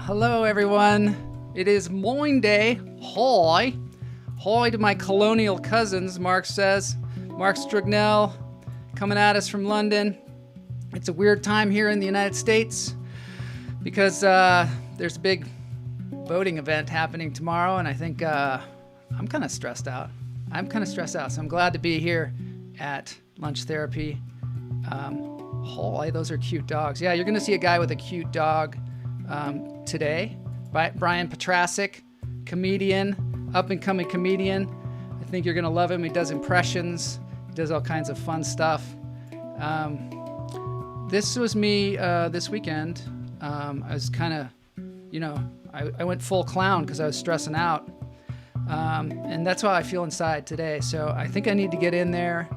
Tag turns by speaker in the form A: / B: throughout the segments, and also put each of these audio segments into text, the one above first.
A: Hello everyone. It is Moin Day. Hi. Hi to my colonial cousins, Mark says. Mark Strugnell coming at us from London. It's a weird time here in the United States because there's a big voting event happening tomorrow, and I think I'm kind of stressed out. So I'm glad to be here at Lunch Therapy. Hi, those are cute dogs. Yeah, you're going to see a guy with a cute dog today. Brian Petrasek, comedian, up-and-coming comedian. I think you're going to love him. He does impressions. He does all kinds of fun stuff. This was me this weekend. I was kind of, I went full clown because I was stressing out. And that's how I feel inside today. So I think I need to get in there,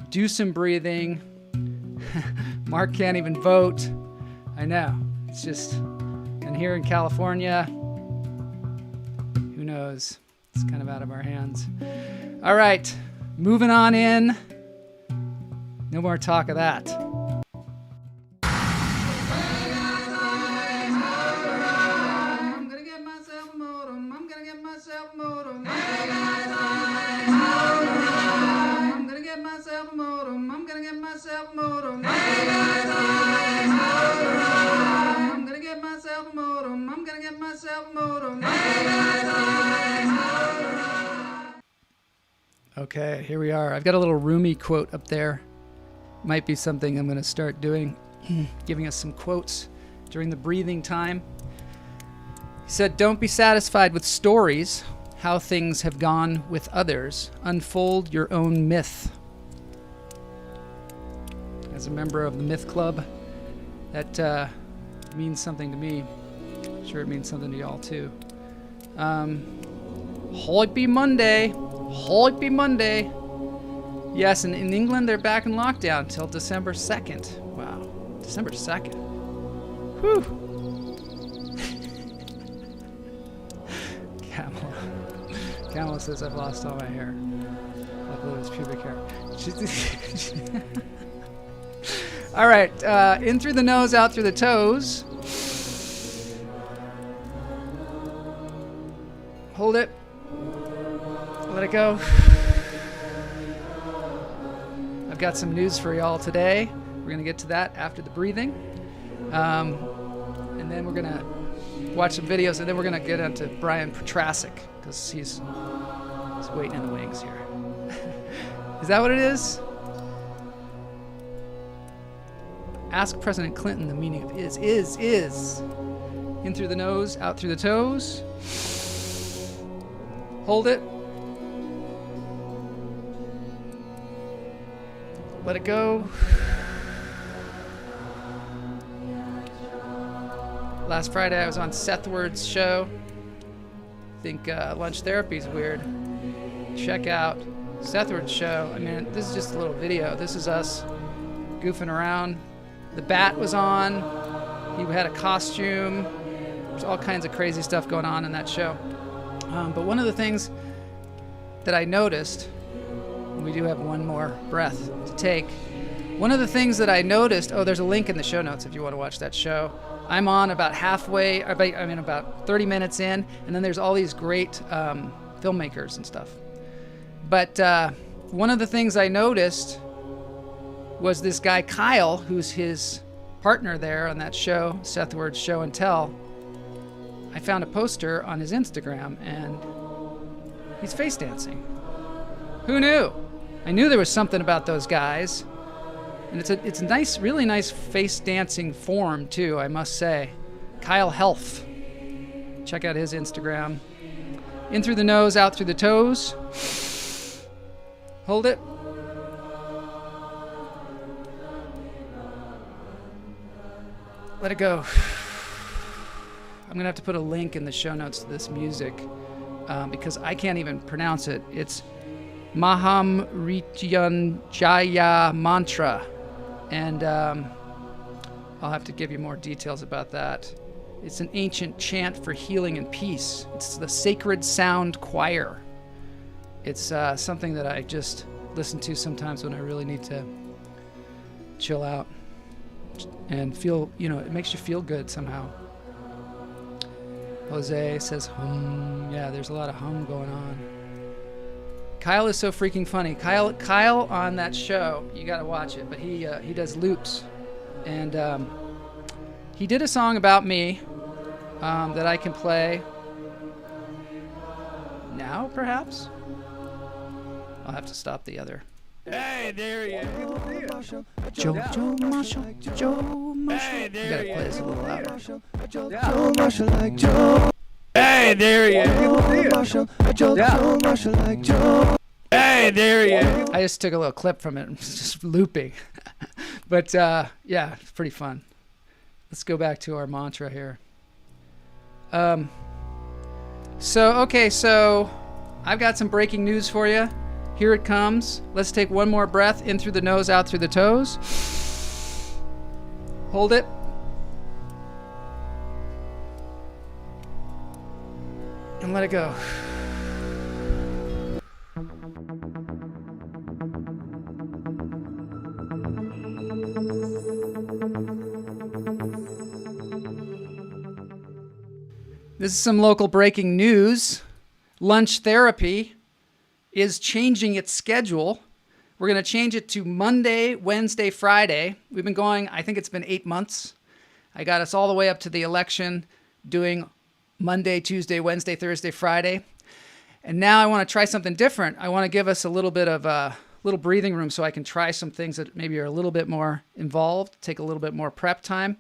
A: do some breathing. Mark can't even vote. I know. It's just... And here in California, who knows? It's kind of out of our hands. All right, moving on in. No more talk of that. I'm gonna get myself a modem. I'm gonna get myself a modem. I'm gonna get myself a modem. I'm gonna get myself a modem. Okay, here we are. I've got a little Rumi quote up there. Might be something I'm going to start doing, giving us some quotes during the breathing time. He said, "Don't be satisfied with stories, how things have gone with others. Unfold your own myth." As a member of the Myth Club, that means something to me. I'm sure it means something to y'all too. Happy Monday. Happy Monday. Yes, and in England they're back in lockdown till December 2nd. Wow, December 2nd. Whew. Kamala says I've lost all my hair. Luckily it's pubic hair. All right, in through the nose, out through the toes. Hold it. Let it go. I've got some news for y'all today. We're going to get to that after the breathing. And then we're going to watch some videos, and then we're going to get into Brian Petrasek because he's waiting in the wings here. Is that what it is? Ask President Clinton the meaning of is. In through the nose, out through the toes. Hold it. Let it go. Last Friday I was on Sethward's show. I think lunch therapy is weird. Check out Sethward's show. I mean, this is just a little video. This is us goofing around. The bat was on. He had a costume. There's all kinds of crazy stuff going on in that show. But one of the things that I noticed, and we do have one more breath to take. One of the things that I noticed, there's a link in the show notes if you want to watch that show. I'm on about halfway, about 30 minutes in, and then there's all these great filmmakers and stuff. But one of the things I noticed was this guy Kyle, who's his partner there on that show, Sethward Show Tell. I found a poster on his Instagram, and he's face dancing. Who knew? I knew there was something about those guys, and it's a nice, really nice face dancing form too, I must say. Kyle Health. Check out his Instagram. In through the nose, out through the toes. Hold it. Let it go. I'm going to have to put a link in the show notes to this music because I can't even pronounce it. It's Maham Jaya Mantra. And I'll have to give you more details about that. It's an ancient chant for healing and peace. It's the Sacred Sound Choir. It's something that I just listen to sometimes when I really need to chill out and feel, it makes you feel good somehow. Jose says hum. Yeah, there's a lot of hum going on. Kyle is so freaking funny. Kyle on that show, you got to watch it, but he does loops. And he did a song about me that I can play now, perhaps. I'll have to stop the other.
B: Hey, there he is.
A: Joe Marshall.
B: Hey,
A: You gotta play this a little louder.
B: Hey, there he is. Hey, there he is.
A: I just took a little clip from it. It's just looping. But yeah, it's pretty fun. Let's go back to our mantra here. So I've got some breaking news for you. Here it comes. Let's take one more breath in through the nose, out through the toes. Hold it. And let it go. This is some local breaking news. Lunch Therapy is changing its schedule. We're going to change it to Monday, Wednesday, Friday. We've been going, I think it's been 8 months. I got us all the way up to the election doing Monday, Tuesday, Wednesday, Thursday, Friday. And now I want to try something different. I want to give us a little bit of a little breathing room so I can try some things that maybe are a little bit more involved, take a little bit more prep time.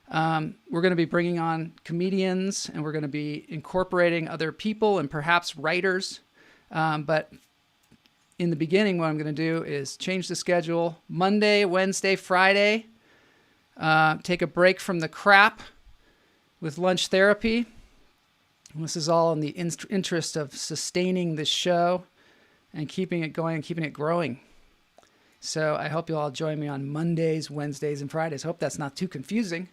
A: We're going to be bringing on comedians, and we're going to be incorporating other people and perhaps writers. But in the beginning, what I'm going to do is change the schedule. Monday, Wednesday, Friday. Take a break from the crap with Lunch Therapy. And this is all in the interest of sustaining this show and keeping it going and keeping it growing. So I hope you'll all join me on Mondays, Wednesdays, and Fridays. I hope that's not too confusing,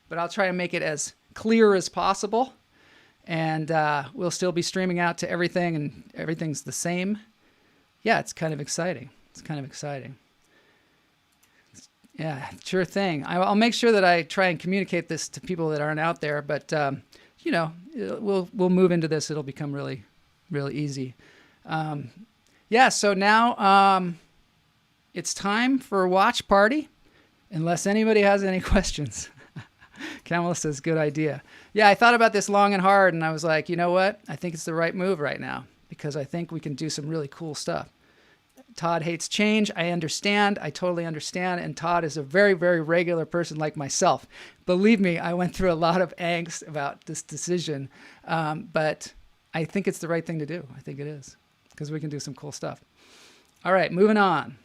A: but I'll try to make it as clear as possible. And we'll still be streaming out to everything, and everything's the same. Yeah, it's kind of exciting. Yeah, sure thing. I'll make sure that I try and communicate this to people that aren't out there, but we'll move into this. It'll become really, really easy. So now it's time for a watch party, unless anybody has any questions. Kamala says, good idea. Yeah, I thought about this long and hard, and I was like, you know what? I think it's the right move right now, because I think we can do some really cool stuff. Todd hates change. I understand. I totally understand. And Todd is a very, very regular person like myself. Believe me, I went through a lot of angst about this decision, but I think it's the right thing to do. I think it is, because we can do some cool stuff. All right, moving on.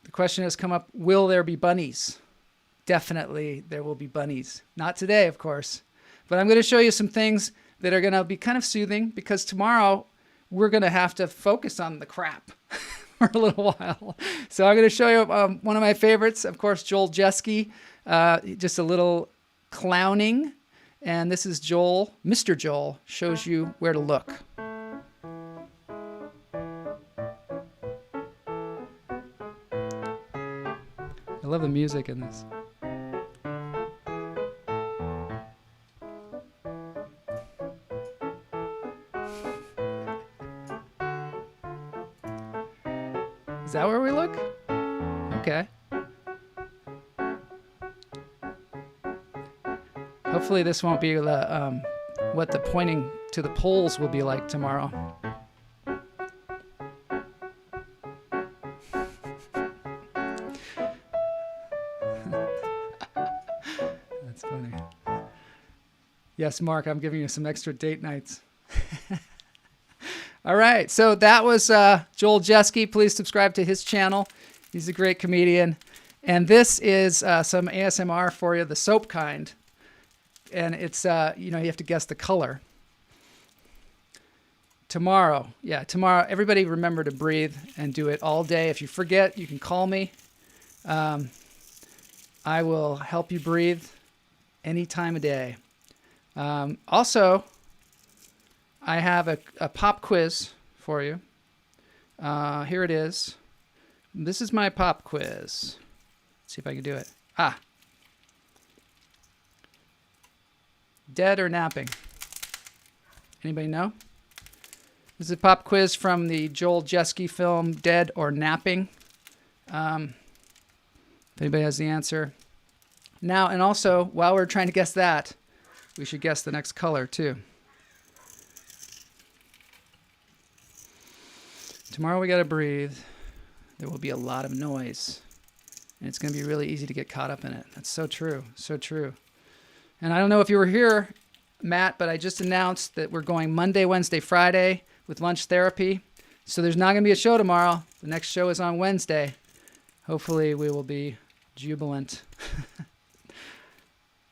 A: The question has come up, will there be bunnies? Definitely there will be bunnies. Not today, of course. But I'm going to show you some things that are going to be kind of soothing, because tomorrow we're going to have to focus on the crap for a little while. So I'm going to show you one of my favorites, of course, Joel Jeske. Just a little clowning. And this is Joel. Mr. Joel shows you where to look. I love the music in this. Is that where we look? Okay. Hopefully this won't be the what the pointing to the polls will be like tomorrow. That's funny. Yes, Mark, I'm giving you some extra date nights. All right, so that was Joel Jeske. Please subscribe to his channel. He's a great comedian. And this is some ASMR for you, the soap kind. And it's, you have to guess the color. tomorrow. Yeah, tomorrow. Everybody remember to breathe and do it all day. If you forget, you can call me. I will help you breathe any time of day. Also, I have a pop quiz for you. Here it is. This is my pop quiz. Let's see if I can do it. Dead or napping? Anybody know? This is a pop quiz from the Joel Jeske film Dead or Napping. If anybody has the answer. Now, and also, while we're trying to guess that, we should guess the next color, too. Tomorrow we gotta breathe. There will be a lot of noise. And it's gonna be really easy to get caught up in it. That's so true, so true. And I don't know if you were here, Matt, but I just announced that we're going Monday, Wednesday, Friday with lunch therapy. So there's not gonna be a show tomorrow. The next show is on Wednesday. Hopefully we will be jubilant.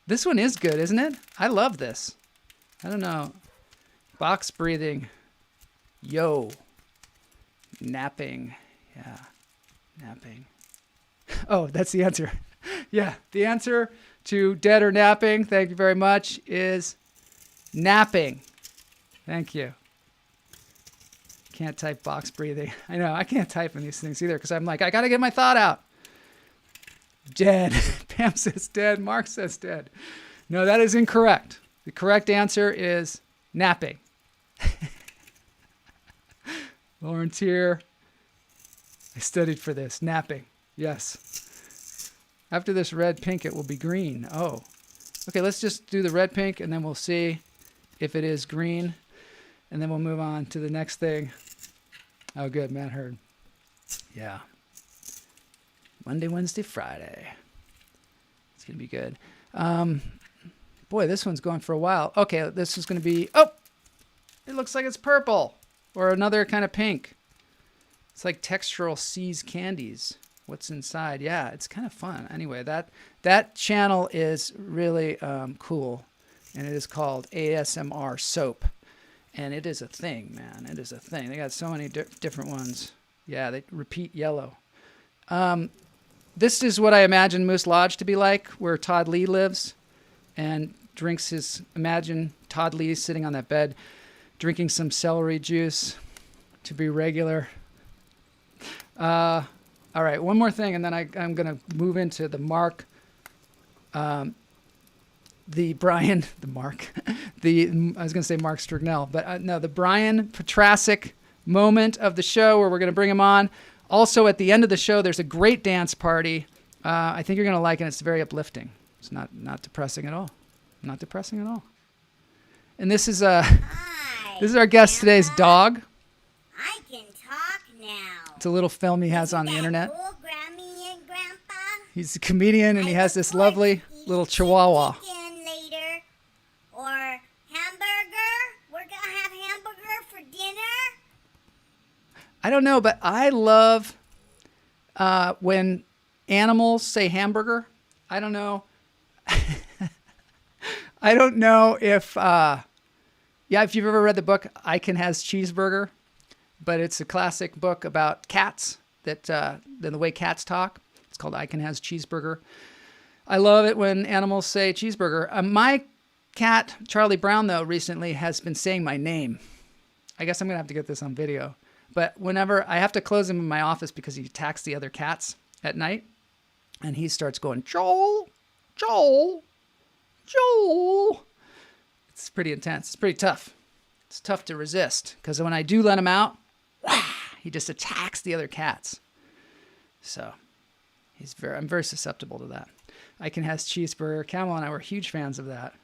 A: This one is good, isn't it? I love this. I don't know. Box breathing. Yo. Napping. Yeah. Napping. Oh, that's the answer. Yeah. The answer to dead or napping, thank you very much, is napping. Thank you. Can't type box breathing. I know. I can't type in these things either because I'm like, I got to get my thought out. Dead. Pam says dead. Mark says dead. No, that is incorrect. The correct answer is napping. Lauren's here. I studied for this. Napping. Yes. After this red pink, it will be green. Oh. Okay, let's just do the red pink and then we'll see if it is green. And then we'll move on to the next thing. Oh, good. Matt heard. Yeah. Monday, Wednesday, Friday. It's going to be good. Boy, this one's going for a while. Okay, this is going to be... Oh! It looks like it's purple. Or another kind of pink. It's like textural C's candies. What's inside? Yeah, it's kind of fun. Anyway, that channel is really cool. And it is called ASMR Soap. And it is a thing, man. It is a thing. They got so many different ones. Yeah, they repeat yellow. This is what I imagine Moose Lodge to be like, where Todd Leigh lives and drinks his... Imagine Todd Leigh sitting on that bed, drinking some celery juice to be regular. All right, one more thing, and then I'm going to move into the Mark... the Brian... The Mark... I was going to say Mark Strignell, but no, the Brian Petrasek moment of the show where we're going to bring him on. Also, at the end of the show, there's a great dance party. I think you're going to like it. It's very uplifting. It's not depressing at all. Not depressing at all. And this is our guest today's dog.
C: I can talk now.
A: It's a little film he has on the internet.
C: Cool, Grammy and Grandpa?
A: He's a comedian, and he has this lovely little chihuahua.
C: Chicken later, or hamburger. We're gonna have hamburger for dinner.
A: I don't know, but I love when animals say hamburger. I don't know. I don't know if you've ever read the book Iken Has Cheeseburger, but it's a classic book about cats, the way cats talk. It's called Iken Has Cheeseburger. I love it when animals say cheeseburger. My cat, Charlie Brown, though, recently has been saying my name. I guess I'm going to have to get this on video. But whenever I have to close him in my office because he attacks the other cats at night, and he starts going, Joel, Joel, Joel. It's pretty intense. It's pretty tough. It's tough to resist because when I do let him out, he just attacks the other cats. So I'm very susceptible to that. Iken Has Cheeseburger. Camel and I were huge fans of that.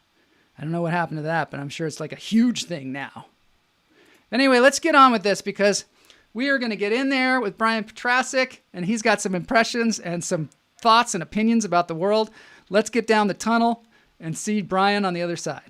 A: I don't know what happened to that, but I'm sure it's like a huge thing now. Anyway, let's get on with this because we are going to get in there with Brian Petrasek, and he's got some impressions and some thoughts and opinions about the world. Let's get down the tunnel and see Brian on the other side.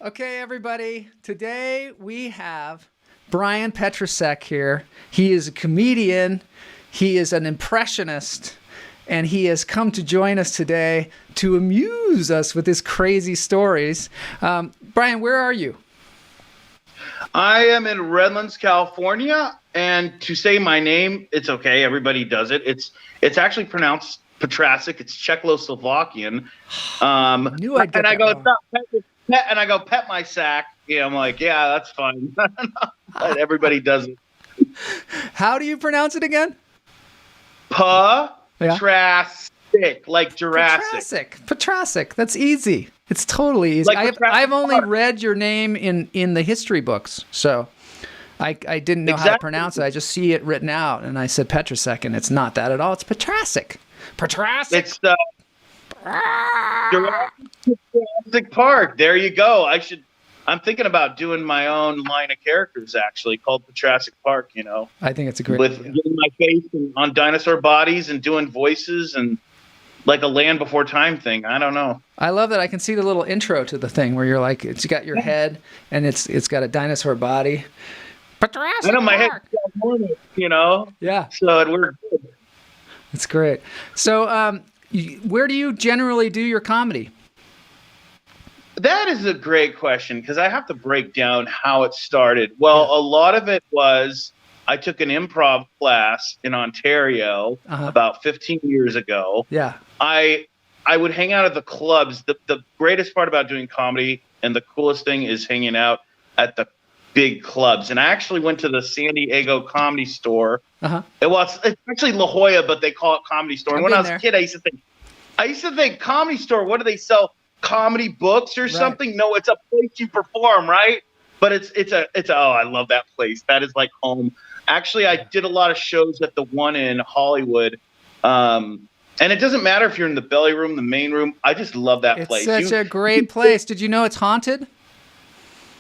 A: Okay, everybody. Today we have Brian Petrasek here. He is a comedian. He is an impressionist. And he has come to join us today to amuse us with his crazy stories. Brian, where are you?
D: I am in Redlands, California. And to say my name, it's okay. Everybody does it. It's actually pronounced Petracek. It's Czechoslovakian.
A: Knew I'd get
D: and I
A: that
D: go,
A: wrong.
D: and I go, pet my sack. Yeah, I'm like, yeah, that's fine. But everybody does it.
A: How do you pronounce it again?
D: Petracek, like Jurassic.
A: Petrasek. That's easy. It's totally easy.
D: Like
A: I've only read your name in the history books, so I didn't know how to pronounce it. I just see it written out, and I said Petrasek, and it's not that at all. It's Petrasek. Petrasek.
D: It's Jurassic Park. There you go. I'm thinking about doing my own line of characters, actually, called Petracek Park, you know.
A: I think it's a great
D: with
A: idea.
D: getting my face on dinosaur bodies and doing voices and like a Land Before Time thing. I don't know.
A: I love that I can see the little intro to the thing where you're like, it's got your head and it's got a dinosaur body. Petrasek
D: I know my head's
A: Park.
D: horny, you know.
A: Yeah,
D: So it worked good.
A: it's great. So, where do you generally do your comedy?
D: That is a great question because I have to break down how it started. Well, a lot of it was I took an improv class in Ontario about 15 years ago.
A: Yeah.
D: I would hang out at the clubs. The greatest part about doing comedy and the coolest thing is hanging out at the big clubs. And I actually went to the San Diego Comedy Store. It's actually La Jolla, but they call it Comedy Store. And when I was a kid, I used to think Comedy Store, what do they sell? Comedy books or something? No, it's a place you perform, right? But it's I love that place. That is like home. Actually, I did a lot of shows at the one in Hollywood. And it doesn't matter if you're in the belly room, the main room. I just love that place.
A: It's such a great place. Did you know it's haunted?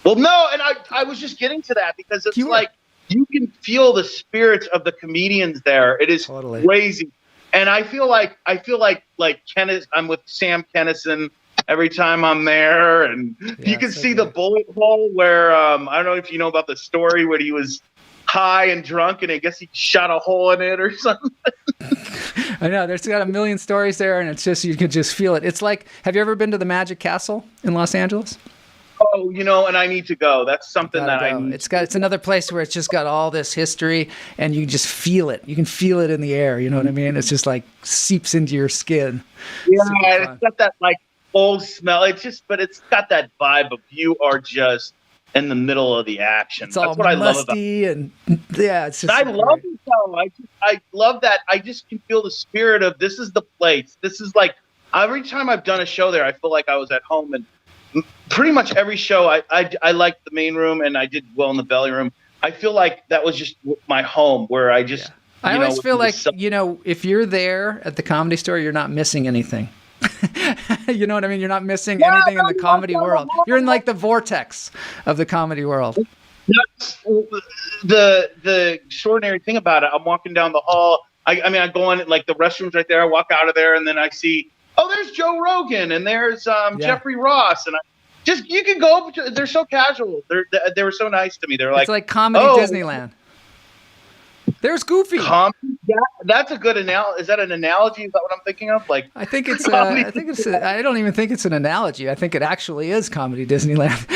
D: Well, no, and I was just getting to that because it's like you can feel the spirits of the comedians there. It is crazy. And I feel like Kenneth, I'm with Sam Kennison every time I'm there, and you can see the bullet hole where I don't know if you know about the story when he was high and drunk and I guess he shot a hole in it or something.
A: I know there's got a million stories there, and it's just you can just feel it. It's like, have you ever been to the Magic Castle in Los Angeles?
D: Oh, you know, and I need to go. That's something that I need.
A: It's another place where it's just got all this history, and you just feel it. You can feel it in the air. You know what I mean? It's just like seeps into your skin.
D: Yeah, it's got that like old smell. But it's got that vibe of you are just in the middle of the action.
A: It's all musty and it's just.
D: I love it though. I love that. I just can feel the spirit of this is the place. This is like every time I've done a show there, I feel like I was at home. And pretty much every show, I liked the main room and I did well in the belly room. I feel like that was just my home where I just.
A: I always feel like if you're there at the Comedy Store, you're not missing anything. You know what I mean? You're not missing anything in the comedy world. You're in like the vortex of the comedy world.
D: That's the extraordinary thing about it. I'm walking down the hall. I go in like the restrooms right there. I walk out of there and then I see, there's Joe Rogan and there's Jeffrey Ross and you can go. They're so casual. They were so nice to me. They're like,
A: it's like comedy Disneyland. There's Goofy.
D: That's a good analogy. Is that an analogy? Is that what I'm thinking of? Like,
A: I think it's. I don't even think it's an analogy. I think it actually is comedy Disneyland.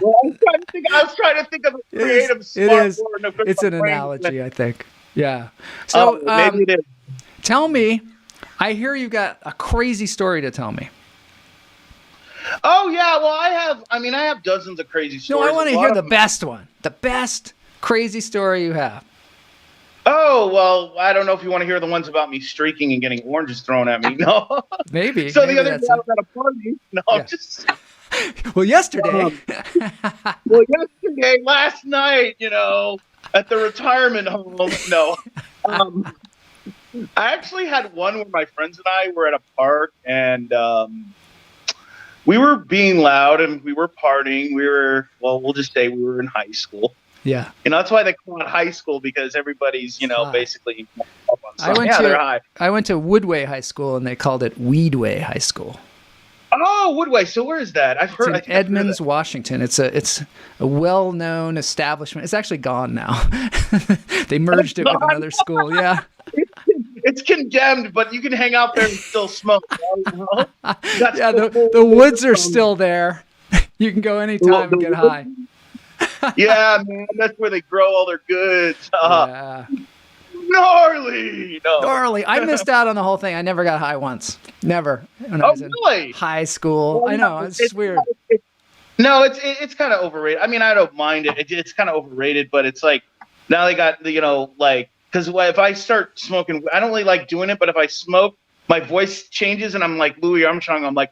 D: Well, I was trying to think of a creative.
A: It's an analogy. I think. Yeah. So
D: maybe it is.
A: Tell me. I hear you've got a crazy story to tell me.
D: Oh yeah. Well, I have dozens of crazy stories.
A: No, I want to hear the best one. The best crazy story you have.
D: Oh, well, I don't know if you want to hear the ones about me streaking and getting oranges thrown at me. No.
A: Maybe.
D: So the other day I was at a party. No,
A: yeah. Well, yesterday.
D: Last night, at the retirement home. No. I actually had one where my friends and I were at a park and we were being loud and we were partying. We'll just say we were in high school.
A: Yeah.
D: That's why they call it high school because everybody's, basically up on something.
A: I went to Woodway High School and they called it Weedway High School.
D: Oh, Woodway. So where is that? I've
A: It's
D: heard.
A: in
D: I think I've heard of
A: Edmonds,
D: that.
A: Washington. It's a well-known establishment. It's actually gone now. They merged it with another school. Yeah.
D: It's condemned, but you can hang out there and still smoke. You know? That's
A: Yeah,
D: cool.
A: the woods are still there. You can go anytime and get high.
D: Yeah, man, that's where they grow all their goods.
A: Yeah.
D: Gnarly. No.
A: Gnarly. I missed out on the whole thing. I never got high once. Never. When I
D: Oh,
A: was in
D: really?
A: high school.
D: Well,
A: I know. It's weird.
D: No, it's kind of overrated. I mean, I don't mind it. It's kind of overrated, but it's like now they got the, like, because if I start smoking, I don't really like doing it, but if I smoke, my voice changes and I'm like Louis Armstrong. I'm like,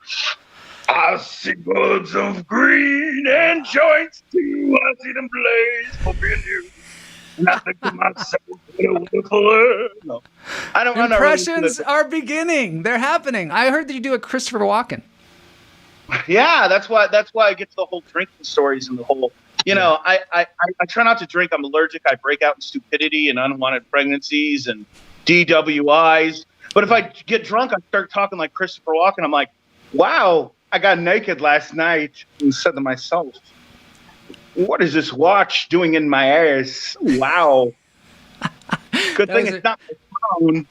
D: I see buds of green and joints too. I see them blaze for me and you. And I think to myself, what a wonderful. No, I don't. I'm not really into
A: Impressions
D: it.
A: are beginning. They're happening. I heard that you do a Christopher Walken.
D: Yeah, that's why I get to the whole drinking stories and the whole. I try not to drink. I'm allergic. I break out in stupidity and unwanted pregnancies and DWIs. But if I get drunk, I start talking like Christopher Walken. I'm like, wow, I got naked last night and said to myself, what is this watch doing in my ass? Wow. Good thing it's not my phone.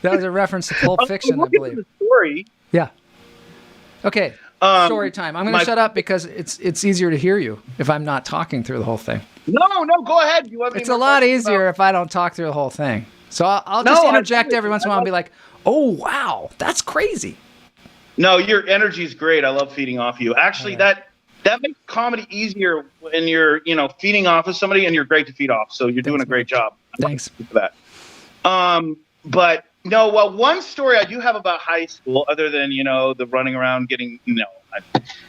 A: That was a reference to Pulp Fiction, I
D: Look at
A: believe.
D: the story.
A: Yeah. Okay. Story time. I'm going to shut up because it's easier to hear you if I'm not talking through the whole thing.
D: No, go ahead. You have any
A: It's a
D: more
A: lot
D: questions
A: easier
D: about-
A: if I don't talk through the whole thing. So I'll just
D: No,
A: interject
D: I-
A: every once in a while and be like, oh, wow, that's crazy.
D: No, your energy is great. I love feeding off you. Actually,
A: All
D: that makes comedy easier when you're, feeding off of somebody and you're great to feed off. So you're doing a great job.
A: Thanks.
D: For that. But no, well, one story I do have about high school, other than, the running around getting,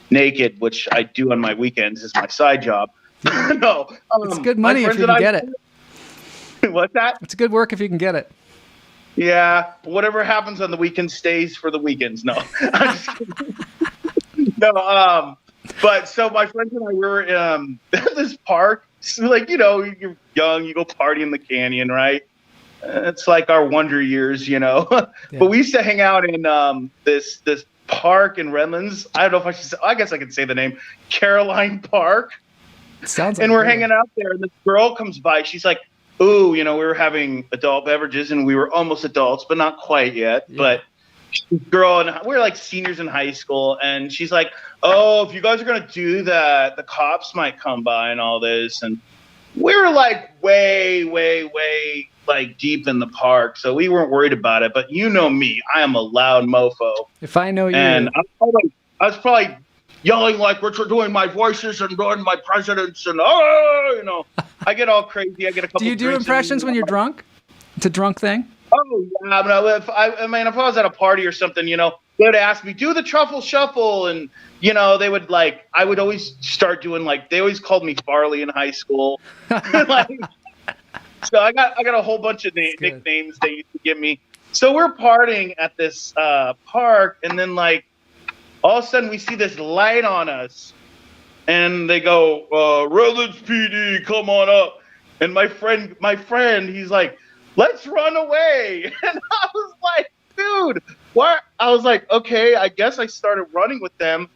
D: naked, which I do on my weekends is my side job. No.
A: It's good money if you can get it.
D: What's that?
A: It's good work if you can get it.
D: Yeah, whatever happens on the weekend stays for the weekends. No, I'm just kidding. No. But so my friends and I were at this park. So like, you're young, you go party in the canyon, right? It's like our wonder years,
A: Yeah.
D: But we used to hang out in this park in Redlands. I don't know if I should say, I guess I could say the name, Caroline Park.
A: It sounds like
D: And we're
A: good.
D: hanging out there, and this girl comes by. She's like, ooh, we were having adult beverages, and we were almost adults, but not quite yet.
A: Yeah.
D: But this girl, and we're like seniors in high school, and she's like, oh, if you guys are going to do that, the cops might come by and all this. And we were like way, way, way like deep in the park, so we weren't worried about it. But you know me, I am a loud mofo.
A: If I know you.
D: And I was probably yelling like we're doing my voices and doing my presidents and I get all crazy. I get a couple.
A: Do you do
D: drinks
A: impressions when you're drunk? It's a drunk thing?
D: Oh yeah, if I was at a party or something, they would ask me do the truffle shuffle, and they would I would always start doing they always called me Farley in high school. So I got a whole bunch of nicknames they used to give me. So we're partying at this park, and then all of a sudden we see this light on us, and they go, Redlands PD, come on up. And my friend, he's like, let's run away. And I was like, dude, what? I was like, okay, I guess I started running with them.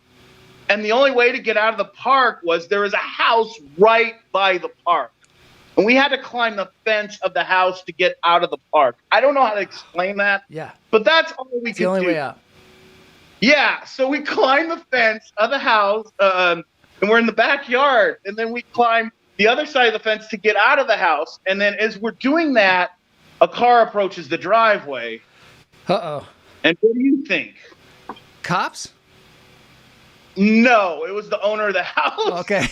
D: And the only way to get out of the park was there was a house right by the park. And we had to climb the fence of the house to get out of the park. I don't know how to explain that.
A: Yeah.
D: But that's all we
A: It's
D: could
A: the only
D: do.
A: way out.
D: Yeah, so we climbed the fence of the house, and we're in the backyard. And then we climb the other side of the fence to get out of the house. And then as we're doing that, a car approaches the driveway.
A: Uh-oh.
D: And what do you think?
A: Cops?
D: No, it was the owner of the house.
A: Okay.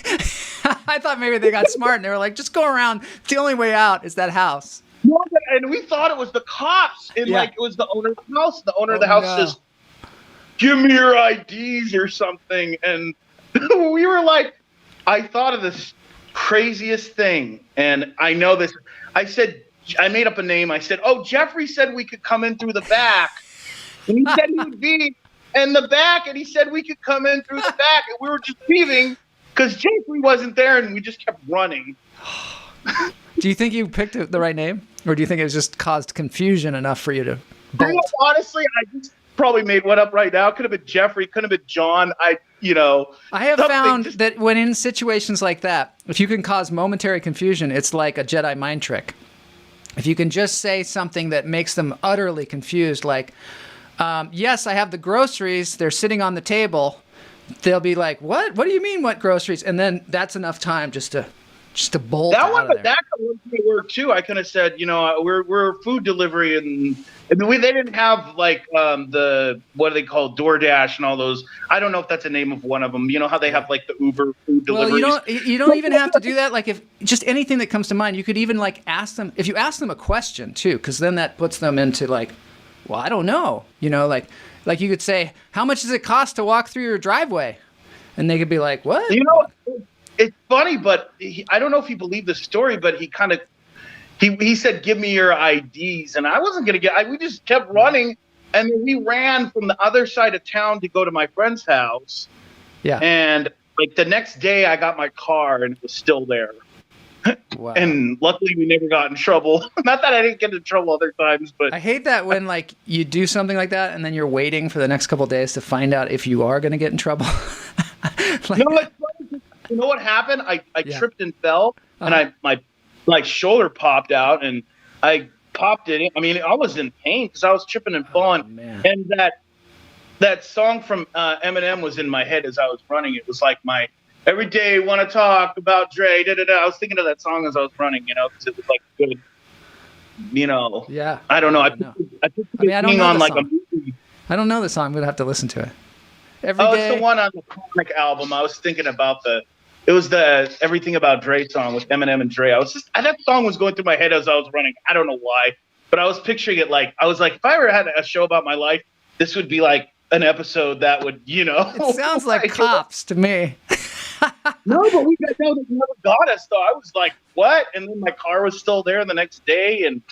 A: I thought maybe they got smart and they were like, just go around. The only way out is that house.
D: No, and we thought it was the cops. And
A: Yeah.
D: it was the owner of the house. The owner of the
A: Oh,
D: house
A: no.
D: says, give me your IDs or something. And we were like, I thought of this craziest thing. And I know this. I made up a name. I said, oh, Jeffrey said we could come in through the back. And he said he would be in the back. And he said we could come in through the back. And we were just leaving because Jeffrey wasn't there. And we just kept running.
A: Do you think you picked the right name? Or do you think it was just caused confusion enough for you to
D: I know,
A: bolt?
D: honestly, probably made one up right now. Could have been Jeffrey. Could have been John. I
A: have found that when in situations like that, if you can cause momentary confusion, it's like a Jedi mind trick. If you can just say something that makes them utterly confused, like, yes, I have the groceries. They're sitting on the table. They'll be like, what? What do you mean, what groceries? And then that's enough time just to bolt
D: that
A: out
D: one.
A: of there.
D: That could work too. I could have said, we're food delivery, and they didn't have like the what do they call DoorDash and all those. I don't know if that's the name of one of them. You know how they have like the Uber food deliveries.
A: Well, you don't even have to do that. Like if just anything that comes to mind, you could even like ask them. If you ask them a question too, because then that puts them into like, well, I don't know. Like you could say, how much does it cost to walk through your driveway? And they could be like, what?
D: It's funny, but I don't know if he believed the story, but he said, give me your IDs. And I wasn't going to we just kept running. And then we ran from the other side of town to go to my friend's house.
A: Yeah.
D: And like the next day I got my car and it was still there.
A: Wow.
D: And luckily we never got in trouble. Not that I didn't get in trouble other times, but
A: I hate that when like you do something like that and then you're waiting for the next couple of days to find out if you are going to get in trouble.
D: Like, you know what happened? I tripped and fell, and my shoulder popped out, and I popped it in. I mean, I was in pain because I was tripping and falling.
A: Man.
D: And that song from Eminem was in my head as I was running. It was like my every day want to talk about Dre. Da, da, da. I was thinking of that song as I was running, because it was like good.
A: Yeah.
D: I don't know. I
A: don't
D: don't
A: know
D: on
A: the
D: like
A: song.
D: a movie.
A: I don't know the song. I'm gonna have to listen to it. Every
D: Oh,
A: day.
D: it's the one on the Chronic album. I was thinking about it was the Everything About Dre song with Eminem and Dre. That song was going through my head as I was running. I don't know why, but I was picturing it like, I was like, if I ever had a show about my life, this would be like an episode that would,
A: It sounds like Cops to me.
D: No, but we never got us though. I was like, what? And then my car was still there the next day. And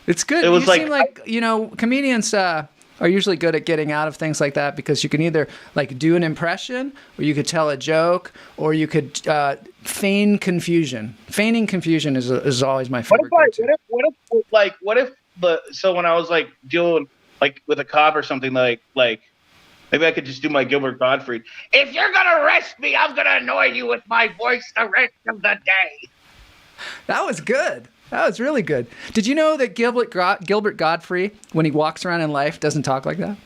A: it's good.
D: It was
A: you seem like, comedians, are usually good at getting out of things like that because you can either like do an impression or you could tell a joke or you could feign confusion. Feigning confusion is always my favorite.
D: What if when I was like dealing like with a cop or something like maybe I could just do my Gilbert Gottfried. If you're gonna arrest me, I'm gonna annoy you with my voice the rest of the day.
A: That was good. That was really good. Did you know that Gilbert Gottfried, when he walks around in life, doesn't talk like that?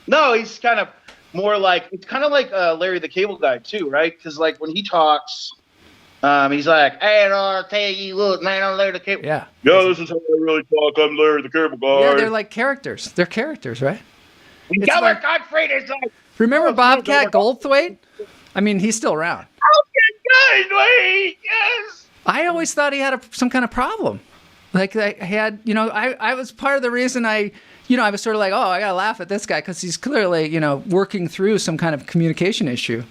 D: No, he's kind of more like, it's kind of like Larry the Cable Guy too, right? Because like when he talks, he's like, hey, I'll tell you what, man, I'm Larry the Cable Guy.
A: Yeah.
D: Yeah, this is how I really talk. I'm Larry the Cable Guy.
A: Yeah, they're like characters. They're characters, right?
D: Gilbert Gottfried is like...
A: Remember Bobcat Goldthwait? I mean, he's still around.
D: Bobcat Goldthwait, yes!
A: I always thought he had some kind of problem. Like I had, I was part of the reason I was sort of like, oh, I got to laugh at this guy because he's clearly, working through some kind of communication issue.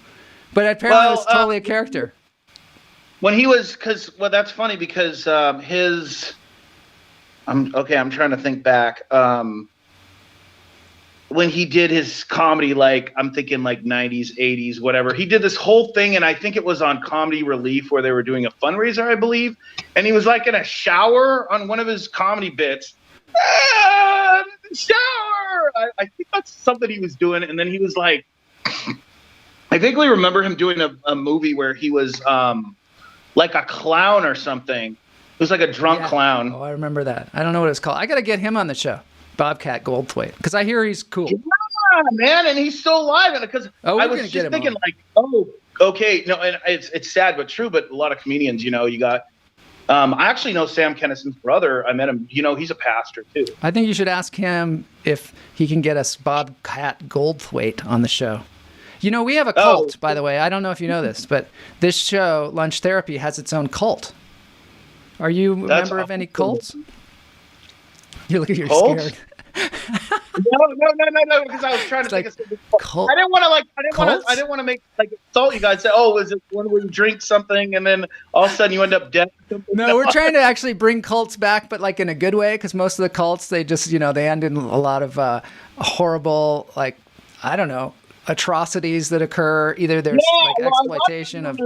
A: But apparently it was totally a character.
D: When he was, that's funny because I'm trying to think back. When he did his comedy, like I'm thinking like 90s, 80s, whatever, he did this whole thing. And I think it was on Comedy Relief where they were doing a fundraiser, I believe. And he was like in a shower on one of his comedy bits. Shower! I think that's something he was doing. And then he was like, I vaguely remember him doing a movie where he was like a clown or something. It was like a drunk clown.
A: Oh, I remember that. I don't know what it's called. I got to get him on the show. Bobcat Goldthwait, because I hear he's cool.
D: Yeah, man, and he's still alive. Because I was just thinking, like, oh, okay, no, and it's sad but true. But a lot of comedians, you got. I actually know Sam Kinnison's brother. I met him. He's a pastor too.
A: I think you should ask him if he can get us Bobcat Goldthwait on the show. We have a cult, by the way. I don't know if you know this, but this show, Lunch Therapy, has its own cult. Are you a member of any cults? You're scared.
D: No, because I was trying to think of something.
A: Cult.
D: I didn't want to make like insult you guys. Say, oh, is it when we drink something and then all of a sudden you end up dead?
A: No, we're trying to actually bring cults back, but like in a good way, because most of the cults, they just, they end in a lot of horrible, like, I don't know, atrocities that occur. Either there's exploitation of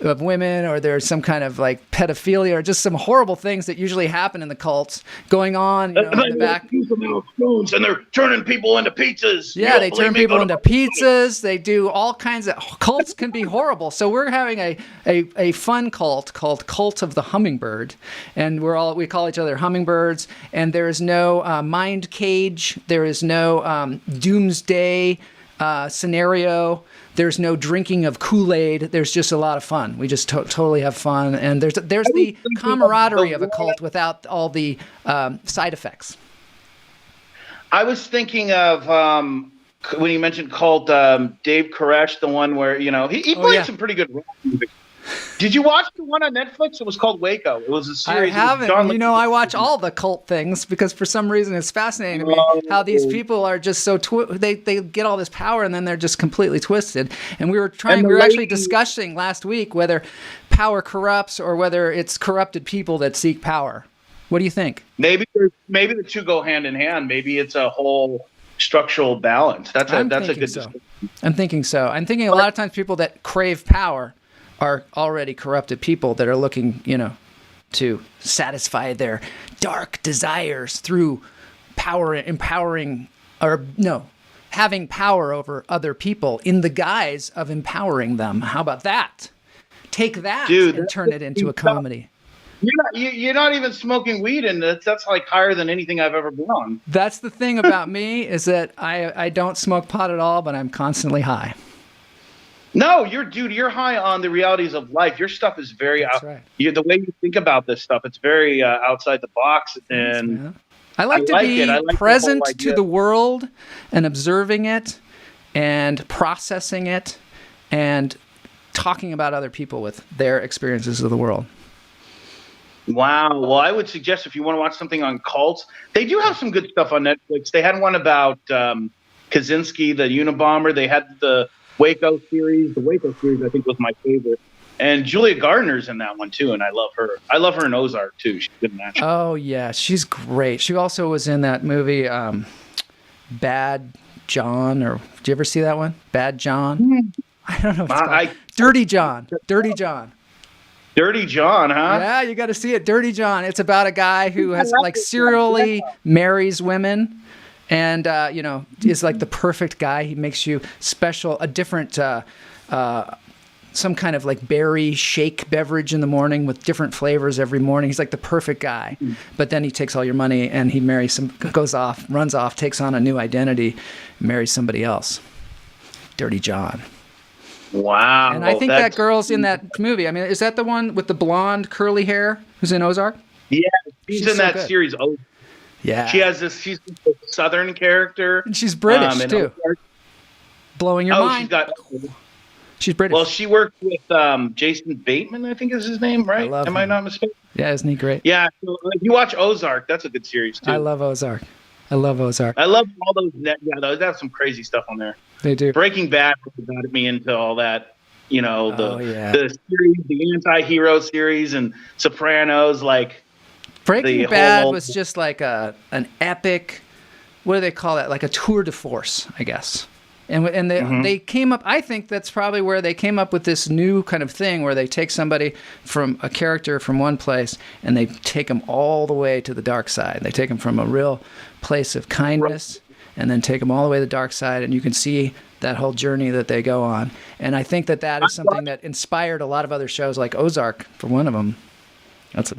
A: of women, or there's some kind of like pedophilia, or just some horrible things that usually happen in the cults going on, in the back.
D: And they're turning people into pizzas.
A: Yeah, they turn people into pizzas. They do all kinds of cults. Can be horrible. So we're having a fun cult called Cult of the Hummingbird, and we call each other hummingbirds. And there is no mind cage. There is no doomsday scenario. There's no drinking of Kool-Aid. There's just a lot of fun. We just totally have fun, and there's the camaraderie of a cult without all the side effects.
D: I was thinking of when you mentioned cult, Dave Koresh, the one where he played some pretty good rock music. Did you watch the one on Netflix? It was called Waco. It was a series.
A: I haven't. I watch all the cult things because for some reason it's fascinating to me how these people are just so they get all this power and then they're just completely twisted. And we were actually discussing last week whether power corrupts or whether it's corrupted people that seek power. What do you think? Maybe
D: the two go hand in hand. Maybe it's a whole structural balance. That's a good.
A: So. I'm thinking so. I'm thinking a lot of times people that crave power are already corrupted people that are looking, to satisfy their dark desires through having power over other people in the guise of empowering them. How about that? Take that and turn it into a comedy.
D: You're not even smoking weed, and that's like higher than anything I've ever been on.
A: That's the thing about me is that I don't smoke pot at all, but I'm constantly high.
D: No, you're high on the realities of life. Your stuff is very
A: right.
D: The way you think about this stuff, it's very outside the box. And
A: I like to be present to the world and observing it and processing it and talking about other people with their experiences of the world.
D: Wow. Well, I would suggest if you want to watch something on cults, they do have some good stuff on Netflix. They had one about Kaczynski, the Unabomber. They had the Waco series. The Waco series, I think, was my favorite. And Julia Gardner's in that one, too, and I love her. I love her in Ozark, too. She's good in that.
A: Oh, yeah. She's great. She also was in that movie, Bad John, or did you ever see that one? Bad John? I don't know what it's called. Dirty John. Dirty John.
D: Dirty John, huh?
A: Yeah, you got to see it. Dirty John. It's about a guy who has, serially marries women. And, is like the perfect guy. He makes you a different, some kind of like berry shake beverage in the morning with different flavors every morning. He's like the perfect guy. But then he takes all your money and he runs off, takes on a new identity, marries somebody else. Dirty John.
D: Wow.
A: And I think that girl's in that movie. I mean, is that the one with the blonde curly hair who's in Ozark?
D: Yeah, she's in that series.
A: Yeah.
D: She's a Southern character.
A: And she's British, too. Blowing your mind. She's British.
D: Well, she worked with Jason Bateman, I think is his name, right? Am I not mistaken?
A: Yeah, isn't he great?
D: Yeah. So, you watch Ozark. That's a good series, too.
A: I love Ozark. I love all
D: those. Yeah, they have some crazy stuff on there.
A: They do.
D: Breaking Bad got me into all that. The series, the anti-hero series, and Sopranos, like.
A: Breaking Bad was just like an epic, what do they call that? Like a tour de force, I guess. And they came up, I think that's probably where they came up with this new kind of thing where they take somebody from a character from one place and they take them all the way to the dark side. They take them from a real place of kindness and then take them all the way to the dark side, and you can see that whole journey that they go on. And I think that is something that inspired a lot of other shows like Ozark, for one of them.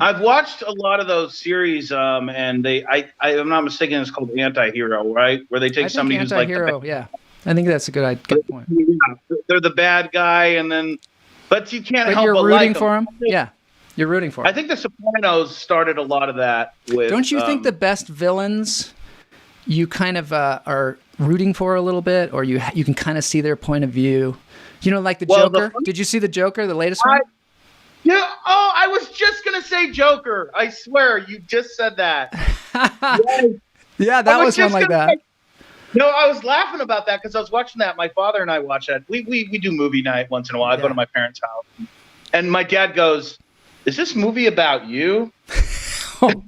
D: I've watched a lot of those series, and I'm not mistaken, it's called Anti-Hero, right? Where they take somebody who's like
A: Anti-Hero, yeah. I think that's a good point.
D: Yeah, they're the bad guy, but you can't help but like them.
A: You're rooting for him? Yeah, you're rooting for him.
D: I think The Sopranos started a lot of that with...
A: Don't you think the best villains you kind of are rooting for a little bit, or you can kind of see their point of view? Like the Joker? Did you see the Joker, the latest one?
D: Yeah. Oh, I was just gonna say Joker. I swear, you just said that.
A: Yes. Yeah, that was one like that.
D: No, I was laughing about that because I was watching that. My father and I watch that. We do movie night once in a while. I go to my parents' house, and my dad goes, "Is this movie about you?"
A: Oh, no.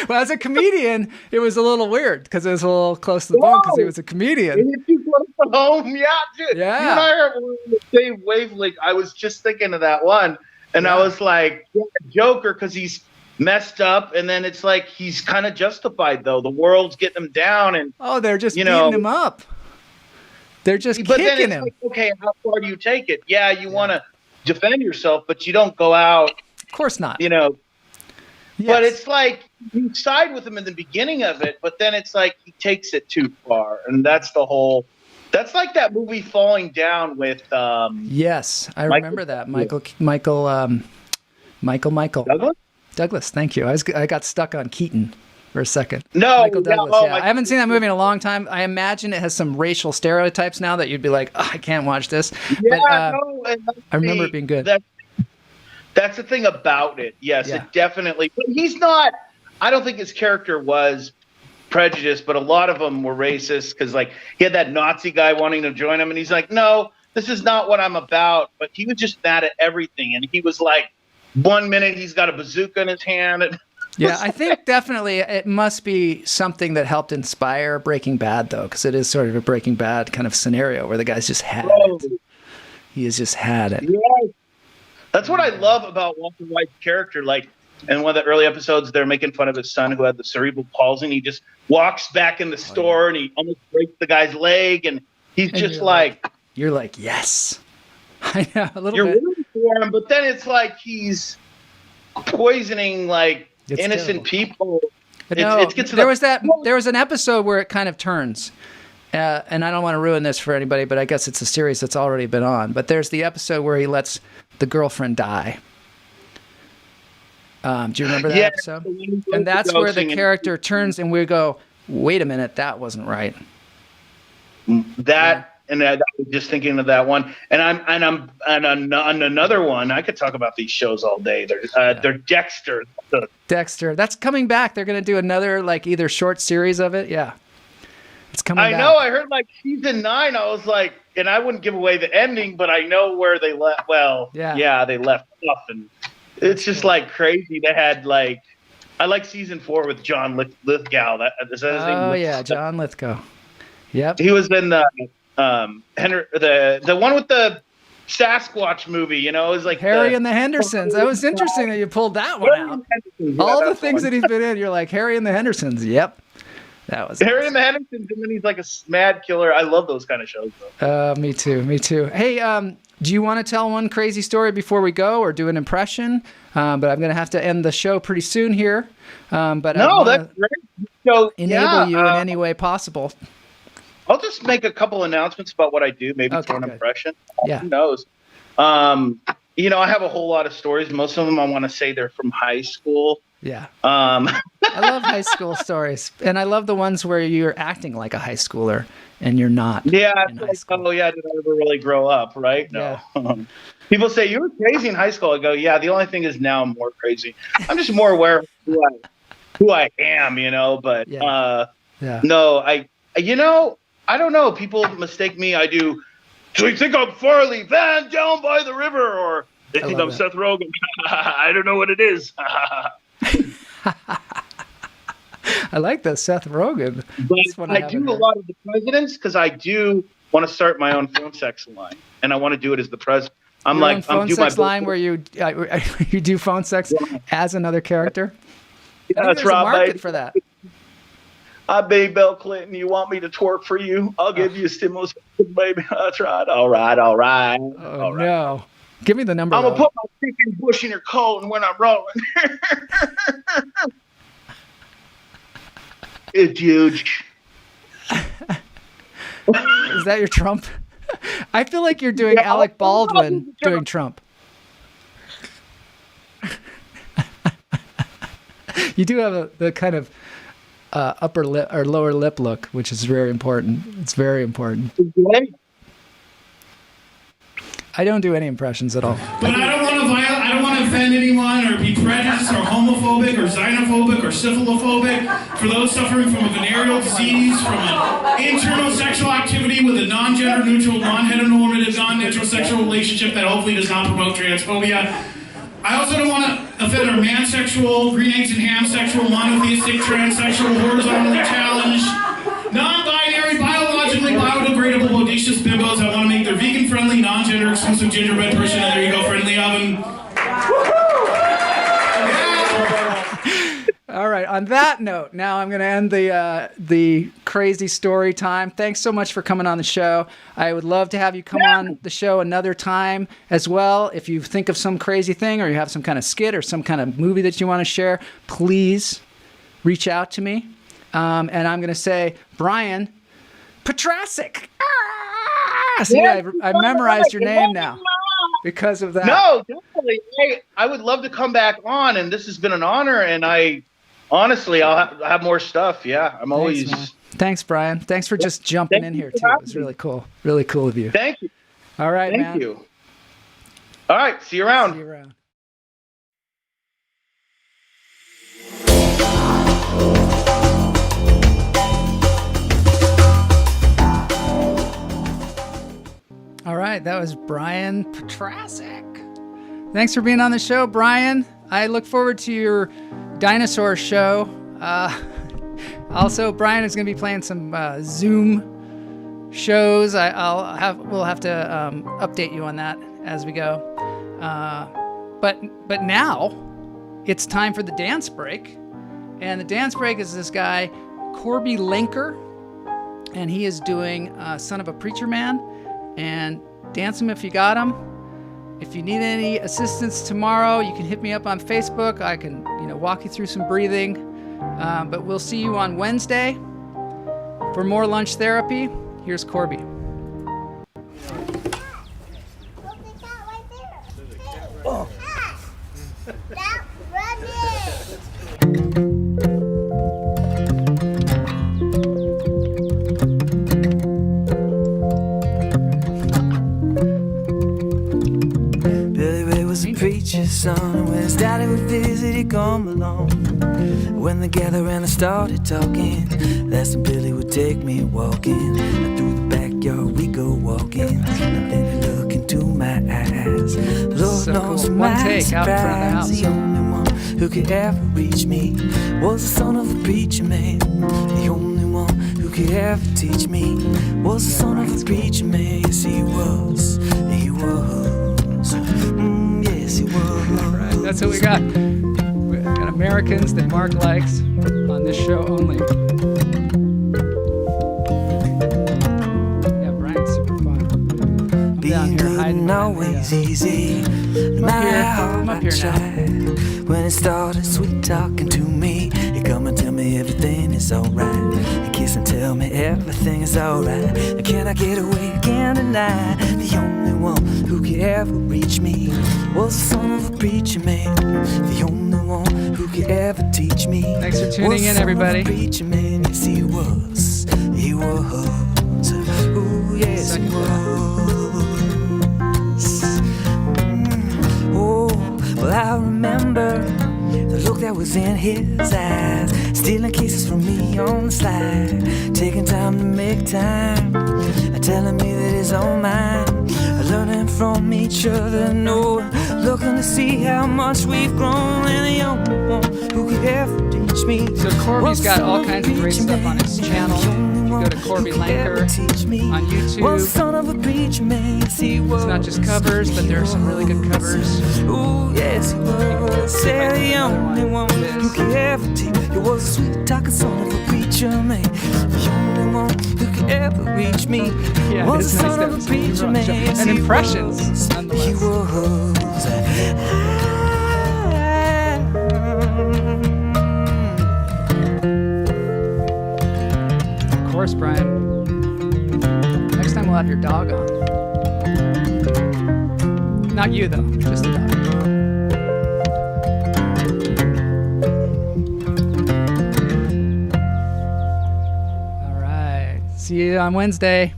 A: Well, as a comedian, it was a little weird because it was a little close to the bone because he was a comedian.
D: It hit too close to home. Yeah, dude.
A: Yeah.
D: You and I are on the same wavelength. I was just thinking of that one, and I was like, Joker, because he's messed up, and then it's like he's kind of justified though. The world's getting him down, and
A: they're just beating him up. They're just
D: but
A: kicking
D: then it's
A: him.
D: like, okay, how far do you take it? Yeah, you want to defend yourself, but you don't go out.
A: Of course not.
D: Yes. But it's like you side with him in the beginning of it, but then it's like he takes it too far, and that's the whole. That's like that movie Falling Down with.
A: Yes, I remember that Michael. Douglas, thank you. I got stuck on Keaton for a second.
D: No,
A: Michael Douglas. I haven't seen that movie in a long time. I imagine it has some racial stereotypes now that you'd be like, I can't watch this.
D: Yeah,
A: but, I remember it being good.
D: That's the thing about it. Yes, it definitely. But he's not. I don't think his character was prejudiced, but a lot of them were racist because, like, he had that Nazi guy wanting to join him, and he's like, "No, this is not what I'm about." But he was just mad at everything, and he was like, 1 minute he's got a bazooka in his hand. And
A: I think definitely it must be something that helped inspire Breaking Bad, though, because it is sort of a Breaking Bad kind of scenario where the guy's just had it. He has just had it.
D: Yeah. That's what I love about Walter White's character. Like, in one of the early episodes, they're making fun of his son who had the cerebral palsy, and he just walks back in the store and he almost breaks the guy's leg, and he's just
A: you're like, yes. I know, a little
D: you're
A: bit.
D: rooting for him, but then it's like he's poisoning it's innocent people.
A: There was an episode where it kind of turns, and I don't want to ruin this for anybody, but I guess it's a series that's already been on. But there's the episode where he lets the girlfriend die. Do you remember that episode? And that's where the character turns, and we go, "Wait a minute, that wasn't right."
D: And I was just thinking of that one, and I'm on another one. I could talk about these shows all day. They're Dexter.
A: Dexter, that's coming back. They're going to do another either short series of it. Yeah, it's coming back.
D: I know. I heard season 9. I was like, and I wouldn't give away the ending, but I know where they left. Well, they left off, and it's just crazy. They had I like season 4 with John Lithgow. Is that his name?
A: Oh yeah, John Lithgow. Yep.
D: He was in the. The one with the Sasquatch movie, it was like
A: Harry and the Hendersons. That was interesting that you pulled that one out. All the things that he's been in, you're like, Harry and the Hendersons. Yep. That was
D: Harry and the Hendersons, and then he's like a mad killer. I love those kind of shows, though.
A: Me too. Hey, do you want to tell one crazy story before we go, or do an impression? But I'm going to have to end the show pretty soon here. But
D: that's great. So
A: enable you in any way possible.
D: I'll just make a couple announcements about what I do, maybe for an impression.
A: Yeah.
D: Who knows? I have a whole lot of stories. Most of them I want to say they're from high school.
A: Yeah. I love high school stories. And I love the ones where you're acting like a high schooler and you're not.
D: Yeah. Did I ever really grow up, right? No.
A: Yeah.
D: People say, you were crazy in high school. I go, yeah, the only thing is now I'm more crazy. I'm just more aware of who I am, but no, I don't know. People mistake me. I do. Do you think I'm Farley Van down by the river, or they think I'm Seth Rogen? I don't know what it is.
A: I like the Seth Rogen.
D: But I do a lot of the presidents because I do want to start my own phone sex line, and I want to do it as the president.
A: Phone sex line where you do phone sex as another character.
D: Yeah,
A: that's right. There's a market for that.
D: Hi, baby Bill Clinton. You want me to twerk for you? I'll give you a stimulus, baby. That's right. All right.
A: Oh, no. Give me the number.
D: I'm going to put my freaking bush in your coat when I'm rolling. It's huge.
A: Is that your Trump? I feel like you're doing Alec Baldwin doing Trump. You do have the kind of upper lip or lower lip look, which is very important. It's very important. I don't do any impressions at all.
E: But I don't want to offend anyone or be prejudiced or homophobic or xenophobic or syphilophobic. For those suffering from a venereal disease, from an internal sexual activity with a non-gender neutral, non-heteronormative, non-heterosexual relationship that hopefully does not promote transphobia. I also don't want to offend our mansexual, green eggs and ham sexual, monotheistic, transsexual, horizontally challenged, non-binary, biologically biodegradable, gender exclusive gingerbread person, and there you go, friendly oven.
A: All right. On that note, now I'm going to end the crazy story time. Thanks so much for coming on the show. I would love to have you come on the show another time as well. If you think of some crazy thing, or you have some kind of skit or some kind of movie that you want to share, please reach out to me. And I'm going to say, Brian Petrasek. See, I memorized your name now because of that.
D: No, definitely. I would love to come back on, and this has been an honor. And honestly, I'll have more stuff. Yeah, I'm always.
A: Thanks, Brian. Thanks for just jumping in here too. It was really cool. Really cool of you.
D: Thank you.
A: All right, man.
D: Thank you. All right. See you around.
A: See you around. All right, that was Brian Petrasek. Thanks for being on the show, Brian. I look forward to your dinosaur show. Also, Brian is going to be playing some Zoom shows. We'll have to update you on that as we go. But now it's time for the dance break, and the dance break is this guy Korby Lenker, and he is doing "Son of a Preacher Man." And dance them if you got them. If you need any assistance tomorrow, you can hit me up on Facebook. I can, walk you through some breathing. But we'll see you on Wednesday for more lunch therapy. Here's Korby.
C: Oh. Stop running.
F: Preacher's son, when his daddy would visit, he'd come along. When they gathered around and started talking, that's when Billy would take me walking. And through the backyard we go walking. And then he look into my eyes. Lord
A: So
F: knows
A: cool.
F: my
A: One take out in front of the house.
F: surprise. The only one who could ever reach me was the son of a preacher man. The only one who could ever teach me was the son of a preacher man. Yes, he was. He was.
A: All right, that's what we got. We got Americans that Mark likes on this show only. Yeah, Brian's super fun. I'm down here hiding behind
F: always easy.
A: I'm up here now.
F: When it started sweet talking to me, he come and tell me everything is alright. He kiss and tell me everything is alright. And can I get away? Can't deny. The only one who could ever reach me was the son of a preacher man. The only one who could ever teach me.
A: Thanks for tuning in, everybody.
F: Preacher man, yes he was. He was. Ooh, yes he was. Well, I remember the look that was in his eyes, stealing kisses from me on the slide, taking time to make time, and telling me that it's all mine. Learning from each other, looking to see how much we've grown, and the only one who could ever teach me.
A: So Korby's got all kinds of great stuff on his channel. You go to Korby Lenker on YouTube.
F: Son of a preacher man,
A: it's not just covers, but there are some really good covers.
F: Ooh, yes, he was. The only one who could ever teach me. He was a sweet talking son of a preacher man. The only one who could ever reach me.
A: Yeah,
F: was
A: it's
F: the
A: nice
F: son
A: to
F: of
A: have
F: a
A: some
F: preacher
A: people on the show.
F: man.
A: And impressions, nonetheless.
F: He was.
A: Of course, Brian. Next time we'll have your dog on. Not you, though. Just the dog. All right. See you on Wednesday.